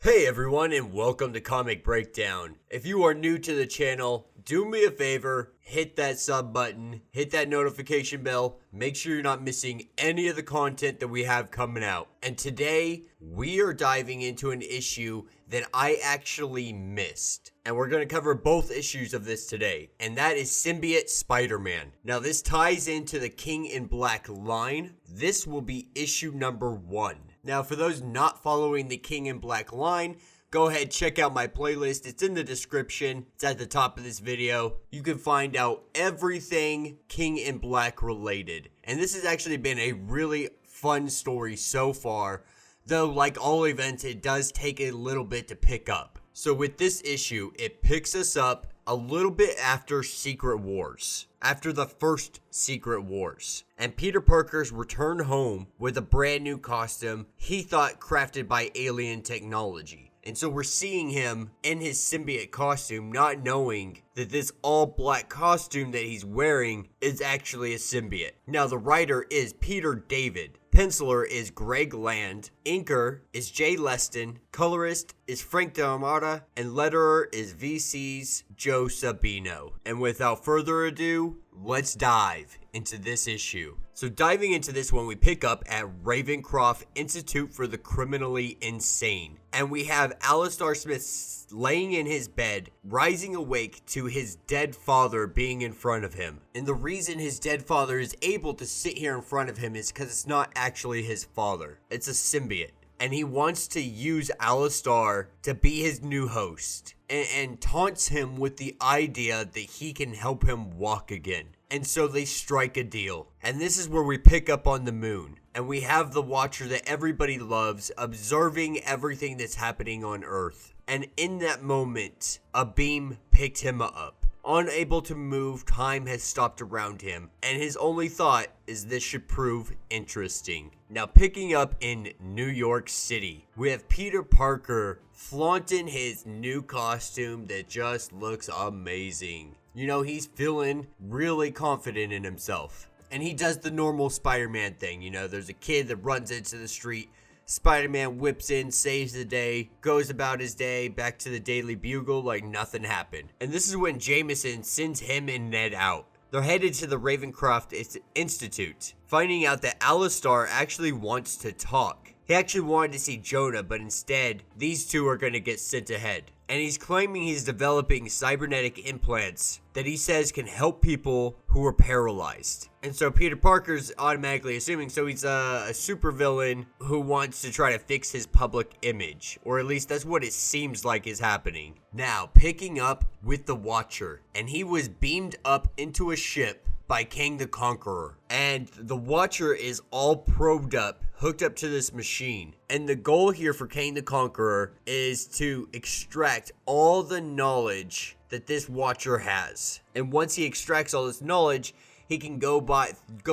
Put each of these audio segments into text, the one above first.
Hey everyone, and welcome to Comic Breakdown. If you are new to the channel, do me a favor, hit that sub button, hit that notification bell, make sure you're not missing any of the content that we have coming out. And today, we are diving into an issue that I actually missed. And we're going to cover both issues of this today, and that is Symbiote Spider-Man. Now this ties into the King in Black line. This will be issue number 1. Now, for those not following the King in Black line, go ahead, check out my playlist. It's in the description. It's at the top of this video. You can find out everything King in Black related. And this has actually been a really fun story so far, though like all events, it does take a little bit to pick up. So with this issue, it picks us up a little bit after Secret Wars. After the first Secret Wars. And Peter Parker's return home with a brand new costume he thought crafted by alien technology. And so we're seeing him in his symbiote costume, not knowing that this all black costume that he's wearing is actually a symbiote. Now the writer is Peter David. Penciler is Greg Land. Inker is Jay Leston. Colorist is Frank D'Armata. And letterer is VC's Joe Sabino. And without further ado, let's dive into this issue. So diving into this one, we pick up at Ravencroft Institute for the Criminally Insane. And we have Alistair Smith laying in his bed, rising awake to his dead father being in front of him. And the reason his dead father is able to sit here in front of him is because it's not actually his father. It's a symbiote. And he wants to use Alistair to be his new host. And taunts him with the idea that he can help him walk again. And so they strike a deal. And this is where we pick up on the moon. And we have the Watcher that everybody loves, observing everything that's happening on Earth. And in that moment, a beam picked him up. Unable to move, time has stopped around him, and his only thought is this should prove interesting. Now picking up in New York City, we have Peter Parker flaunting his new costume that just looks amazing. You know, he's feeling really confident in himself. And he does the normal Spider-Man thing, you know, there's a kid that runs into the street, Spider-Man whips in, saves the day, goes about his day, back to the Daily Bugle like nothing happened. And this is when Jameson sends him and Ned out. They're headed to the Ravencroft Institute, finding out that Alistair actually wants to talk. He actually wanted to see Jonah, but instead, these two are going to get sent ahead. And he's claiming he's developing cybernetic implants that he says can help people who are paralyzed. And so Peter Parker's automatically assuming, so he's a supervillain who wants to try to fix his public image. Or at least that's what it seems like is happening. Now, picking up with the Watcher. And he was beamed up into a ship by Kang the Conqueror. And the Watcher is all probed up, hooked up to this machine. And the goal here for Kang the Conqueror is to extract all the knowledge that this Watcher has. And once he extracts all this knowledge, he can go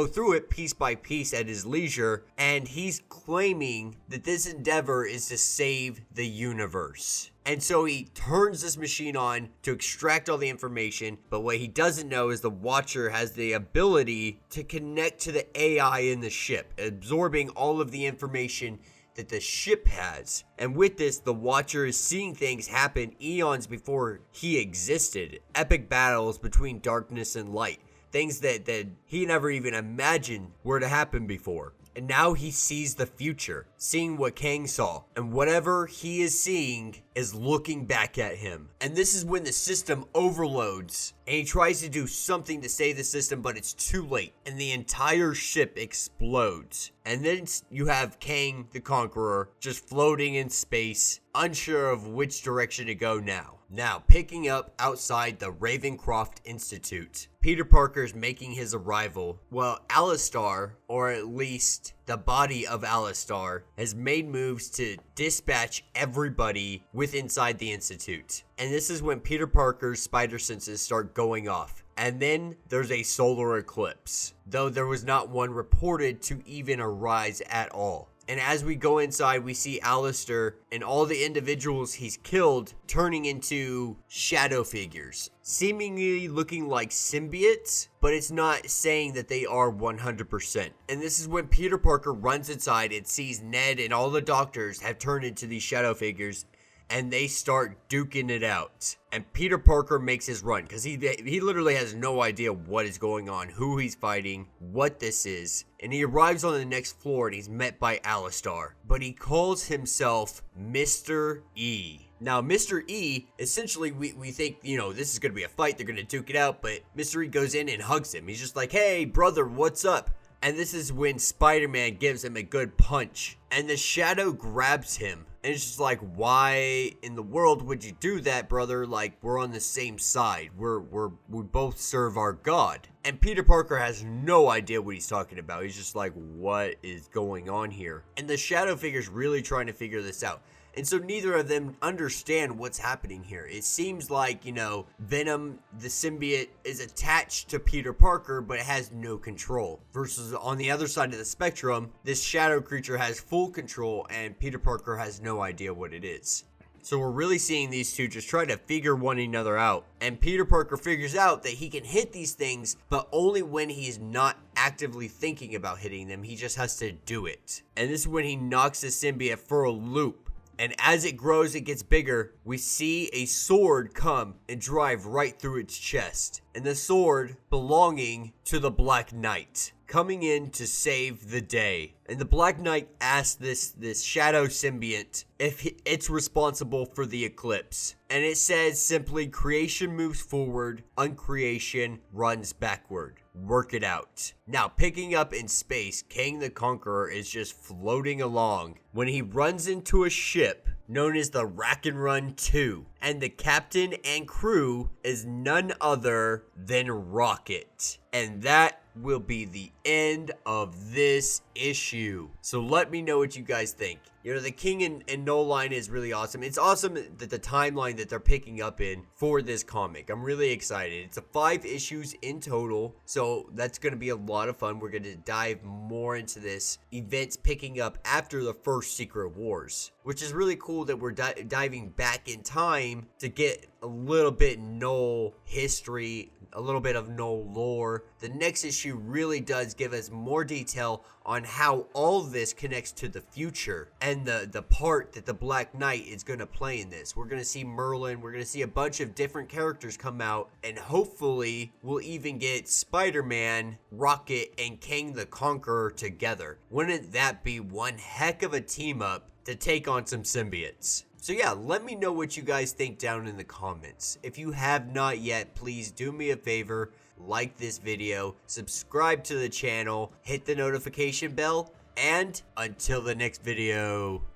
through it piece by piece at his leisure, and he's claiming that this endeavor is to save the universe. And so he turns this machine on to extract all the information, but what he doesn't know is the Watcher has the ability to connect to the AI in the ship, absorbing all of the information that the ship has. And with this, the Watcher is seeing things happen eons before he existed. Epic battles between darkness and light. Things that he never even imagined were to happen before. And now he sees the future, seeing what Kang saw. And whatever he is seeing is looking back at him. And this is when the system overloads. And he tries to do something to save the system, but it's too late. And the entire ship explodes. And then you have Kang the Conqueror just floating in space, unsure of which direction to go now. Now, picking up outside the Ravencroft Institute, Peter Parker's making his arrival. Well, Alistair, or at least the body of Alistair, has made moves to dispatch everybody with inside the Institute. And this is when Peter Parker's spider senses start going off. And then there's a solar eclipse, though there was not one reported to even arise at all. And as we go inside, we see Alistair and all the individuals he's killed turning into shadow figures, seemingly looking like symbiotes, but it's not saying that they are 100%. And this is when Peter Parker runs inside and sees Ned and all the doctors have turned into these shadow figures, and they start duking it out. And Peter Parker makes his run because he literally has no idea what is going on, who he's fighting, what this is. And he arrives on the next floor and he's met by Alistar. But he calls himself Mr. E. Now, Mr. E, essentially, we think, you know, this is going to be a fight. They're going to duke it out. But Mr. E goes in and hugs him. He's just like, hey, brother, what's up? And this is when Spider-Man gives him a good punch. And the Shadow grabs him. And it's just like, why in the world would you do that, brother? Like, we're on the same side. We both serve our God. And Peter Parker has no idea what he's talking about. He's just like, what is going on here? And the Shadow figure's really trying to figure this out. And so neither of them understand what's happening here. It seems like, you know, Venom, the symbiote, is attached to Peter Parker, but it has no control. Versus on the other side of the spectrum, this Shadow creature has full control and Peter Parker has no idea what it is. So we're really seeing these two just try to figure one another out. And Peter Parker figures out that he can hit these things, but only when he's not actively thinking about hitting them. He just has to do it. And this is when he knocks the symbiote for a loop. And as it grows, it gets bigger, we see a sword come and drive right through its chest. And the sword belonging to the Black Knight, coming in to save the day. And the Black Knight asks this Shadow symbiote if it's responsible for the eclipse. And it says simply, creation moves forward, uncreation runs backward. Work it out. Now, picking up in space, Kang the Conqueror is just floating along when he runs into a ship known as the Rack and Run 2. And the captain and crew is none other than Rocket. And that will be the end of this issue. So let me know what you guys think. You know, the King and Knull line is really awesome. It's awesome that the timeline that they're picking up in for this comic. I'm really excited. It's 5 issues in total, so that's going to be a lot of fun. We're going to dive more into this events picking up after the first Secret Wars, which is really cool that we're diving back in time to get a little bit Knull history, a little bit of Knull lore. The next issue really does give us more detail on how all this connects to the future and the part that the Black Knight is going to play in this. We're going to see Merlin, we're going to see a bunch of different characters come out, and hopefully we'll even get Spider-Man, Rocket, and Kang the Conqueror together. Wouldn't that be one heck of a team up to take on some symbiotes? So yeah, let me know what you guys think down in the comments. If you have not yet, please do me a favor, like this video, subscribe to the channel, hit the notification bell, and until the next video,